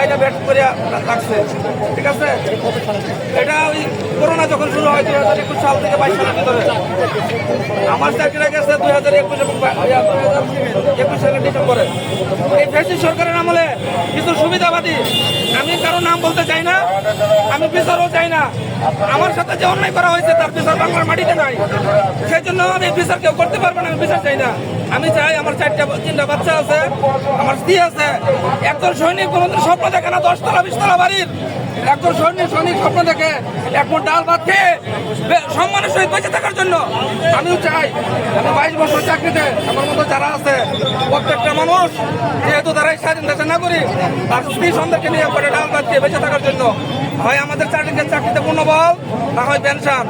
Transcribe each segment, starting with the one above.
কাইটা ব্যাট করে রাখছে, ঠিক আছে। এটা ওই করোনা যখন শুরু হয় 2021 সাল থেকে 22 সালের ভিতরে, আমার চাকরিটা গেছে 2021 এবং 2021 সালের ডিসেম্বরে। এই ফ্যাসিস্ট সরকারের আমলে কিছু সুবিধাবাদী, আমি কারো নাম বলতে চাই না, আমি বিচারও চাই না। আমার সাথে যে অন্যায় করা হয়েছে তার বিচার বাংলার মাটিতে নাই, সেই জন্য আমি বিচার কেউ করতে পারবে না, আমি বিচার চাই না। আমি চাই, আমার 3টা বাচ্চা আছে, আমার স্ত্রী আছে। একজন সৈনিক কোনোদিন স্বপ্ন দেখে না 10 তলা 20 তলা বাড়ির। একজন সৈনিক স্বপ্ন দেখে এক মুঠ ডাল ভাত খেয়ে সম্মানের সহিত বেঁচে থাকার জন্য। আমিও চাই, আমি 22 বছর চাকরিতে, আমার মতো যারা আছে প্রত্যেকটা মানুষ, যেহেতু তারাই স্বাধীন দেশের নাগরিক, তার স্ত্রী সন্তানকে নিয়ে করে ডাল ভাত খেয়ে বেঁচে থাকার জন্য হয় আমাদের চাকরিতে পূর্ণবল, না হয় পেনশন।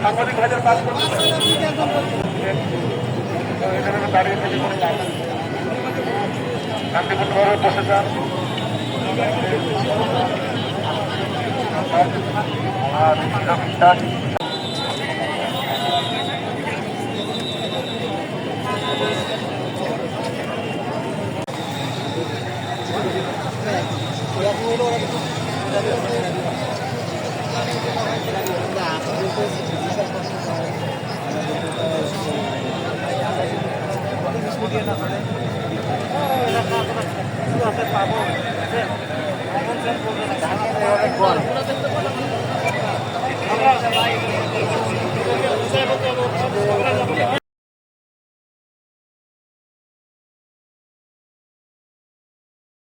সাংবাদিক ভাইদের কাজ করতে দাঁড়িয়ে থেকে কোনো লাভ নেই, শান্তিপূর্ণভাবে বসে যান। আর পাবো